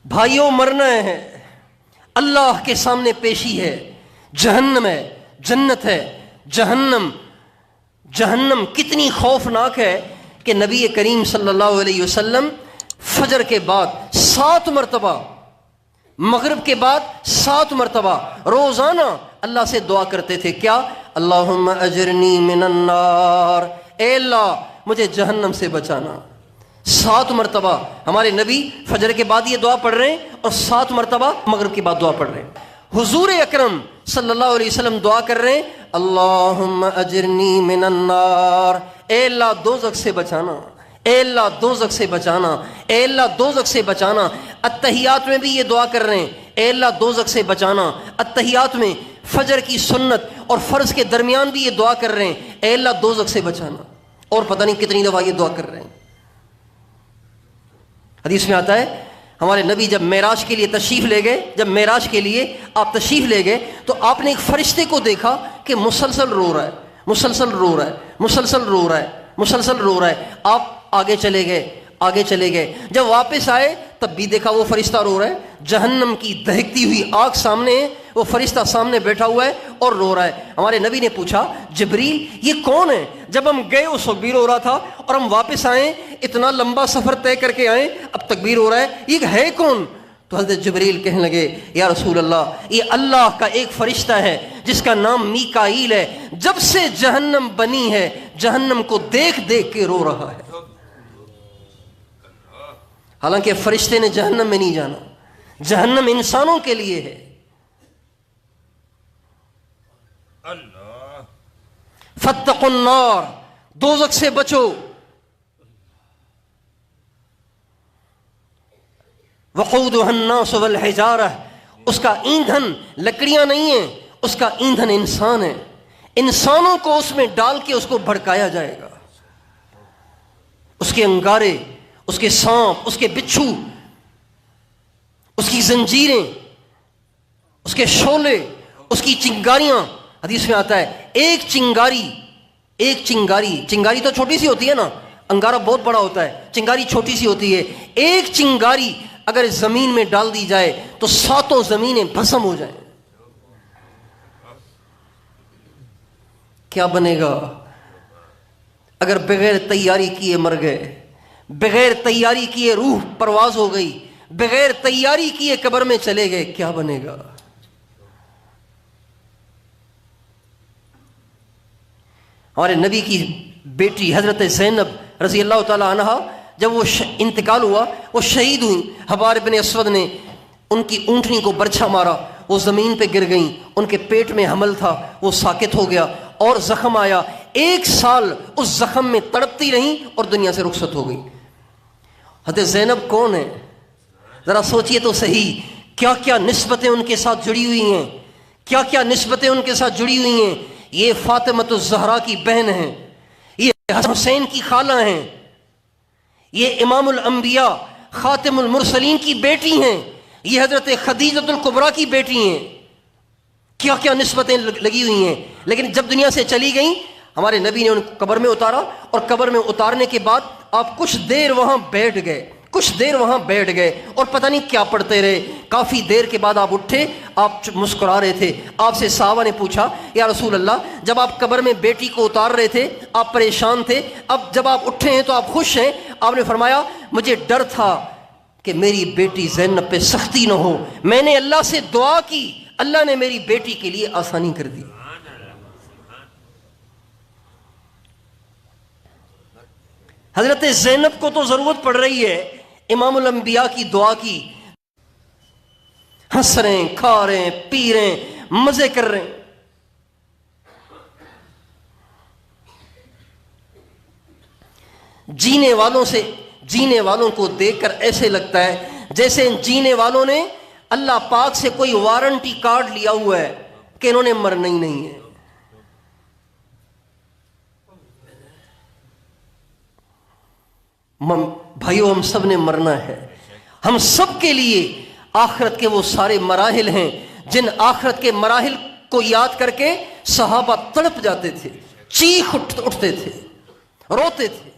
بھائیوں مرنا ہے، اللہ کے سامنے پیشی ہے، جہنم ہے، جنت ہے، جہنم کتنی خوفناک ہے کہ نبی کریم صلی اللہ علیہ وسلم فجر کے بعد 7 مرتبہ، مغرب کے بعد 7 مرتبہ روزانہ اللہ سے دعا کرتے تھے. کیا؟ اللہم اجرنی من النار، اے اللہ مجھے جہنم سے بچانا. 7 مرتبہ ہمارے نبی فجر کے بعد یہ دعا پڑھ رہے ہیں اور 7 مرتبہ مغرب کے بعد دعا پڑھ رہے ہیں. حضور اکرم صلی اللہ علیہ وسلم دعا کر رہے ہیں اللہم اجرنی من النار، اے اللہ دوزخ سے بچانا، اے اللہ دوزخ سے بچانا، اے اللہ دوزخ سے بچانا. التحیات میں بھی یہ دعا کر رہے ہیں اے اللہ دوزخ سے بچانا. التحیات میں فجر کی سنت اور فرض کے درمیان بھی یہ دعا کر رہے ہیں اے اللہ دوزخ سے بچانا. اور پتہ نہیں کتنی دفعہ یہ دعا کر رہے ہیں. حدیث میں آتا ہے ہمارے نبی جب معراج کے لیے تشریف لے گئے، جب معراج کے لیے آپ تشریف لے گئے تو آپ نے ایک فرشتے کو دیکھا کہ مسلسل رو رہا ہے، مسلسل رو رہا ہے، مسلسل رو رہا ہے، مسلسل رو رہا ہے. آپ آگے چلے گئے. جب واپس آئے تب بھی دیکھا وہ فرشتہ رو رہا ہے. جہنم کی دہکتی ہوئی آگ سامنے ہے، وہ فرشتہ سامنے بیٹھا ہوا ہے اور رو رہا ہے. ہمارے نبی نے پوچھا جبریل یہ کون ہے؟ جب ہم گئے اس وقت بھی رو رہا تھا اور ہم واپس آئے اتنا لمبا سفر طے کر کے آئے اب تک بھی رو رہا ہے، یہ ہے کون؟ تو حضرت جبریل کہنے لگے یا رسول اللہ یہ اللہ کا ایک فرشتہ ہے جس کا نام میکائیل ہے، جب سے جہنم بنی ہے جہنم کو دیکھ دیکھ کے رو رہا ہے. حالانکہ فرشتے نے جہنم میں نہیں جانا، جہنم انسانوں کے لیے ہے. فاتقوا النار، دوزخ سے بچو. وقودها الناس والحجارہ، اس کا ایندھن لکڑیاں نہیں ہیں، اس کا ایندھن انسان ہے. انسانوں کو اس میں ڈال کے اس کو بھڑکایا جائے گا. اس کے انگارے، اس کے سانپ، اس کے بچھو، اس کی زنجیریں، اس کے شعلے، اس کی چنگاریاں. حدیث میں آتا ہے ایک چنگاری تو چھوٹی سی ہوتی ہے نا، انگارہ بہت بڑا ہوتا ہے، چنگاری چھوٹی سی ہوتی ہے. ایک چنگاری اگر زمین میں ڈال دی جائے تو 7 زمینیں بھسم ہو جائیں. کیا بنے گا اگر بغیر تیاری کیے مر گئے، بغیر تیاری کیے روح پرواز ہو گئی، بغیر تیاری کیے قبر میں چلے گئے، کیا بنے گا؟ ہمارے نبی کی بیٹی حضرت زینب رضی اللہ تعالی عنہ جب وہ انتقال ہوا، وہ شہید ہوئی. حبار بن اسود نے ان کی اونٹنی کو برچھا مارا، وہ زمین پہ گر گئیں. ان کے پیٹ میں حمل تھا، وہ ساکت ہو گیا اور زخم آیا. 1 سال اس زخم میں تڑپتی رہیں اور دنیا سے رخصت ہو گئی. حضرت زینب کون ہے؟ ذرا سوچئے تو صحیح، کیا کیا نسبتیں ان کے ساتھ جڑی ہوئی ہیں، کیا کیا نسبتیں ان کے ساتھ جڑی ہوئی ہیں. یہ فاطمۃ الزہرا کی بہن ہیں، یہ حسن حسین کی خالہ ہیں، یہ امام الانبیاء خاتم المرسلین کی بیٹی ہیں، یہ حضرت خدیجۃ الکبریٰ کی بیٹی ہیں. کیا کیا نسبتیں لگی ہوئی ہیں. لیکن جب دنیا سے چلی گئیں ہمارے نبی نے ان کو قبر میں اتارا اور قبر میں اتارنے کے بعد آپ کچھ دیر وہاں بیٹھ گئے اور پتہ نہیں کیا پڑھتے رہے. کافی دیر کے بعد آپ اٹھے، آپ مسکرا رہے تھے. آپ سے صحابہ نے پوچھا یا رسول اللہ جب آپ قبر میں بیٹی کو اتار رہے تھے آپ پریشان تھے، اب جب آپ اٹھے ہیں تو آپ خوش ہیں؟ آپ نے فرمایا مجھے ڈر تھا کہ میری بیٹی زینب پہ سختی نہ ہو، میں نے اللہ سے دعا کی، اللہ نے میری بیٹی کے لیے آسانی کر دی. حضرت زینب کو تو ضرورت پڑ رہی ہے امام الانبیاء کی دعا کی. ہنس رہے ہیں، کھا رہے ہیں، پی رہے ہیں، مزے کر رہے ہیں. جینے والوں کو دیکھ کر ایسے لگتا ہے جیسے ان جینے والوں نے اللہ پاک سے کوئی وارنٹی کارڈ لیا ہوا ہے کہ انہوں نے مرنا ہی نہیں ہے. بھائیو ہم سب نے مرنا ہے. ہم سب کے لیے آخرت کے وہ سارے مراحل ہیں جن آخرت کے مراحل کو یاد کر کے صحابہ تڑپ جاتے تھے، چیخ اٹھتے تھے، روتے تھے.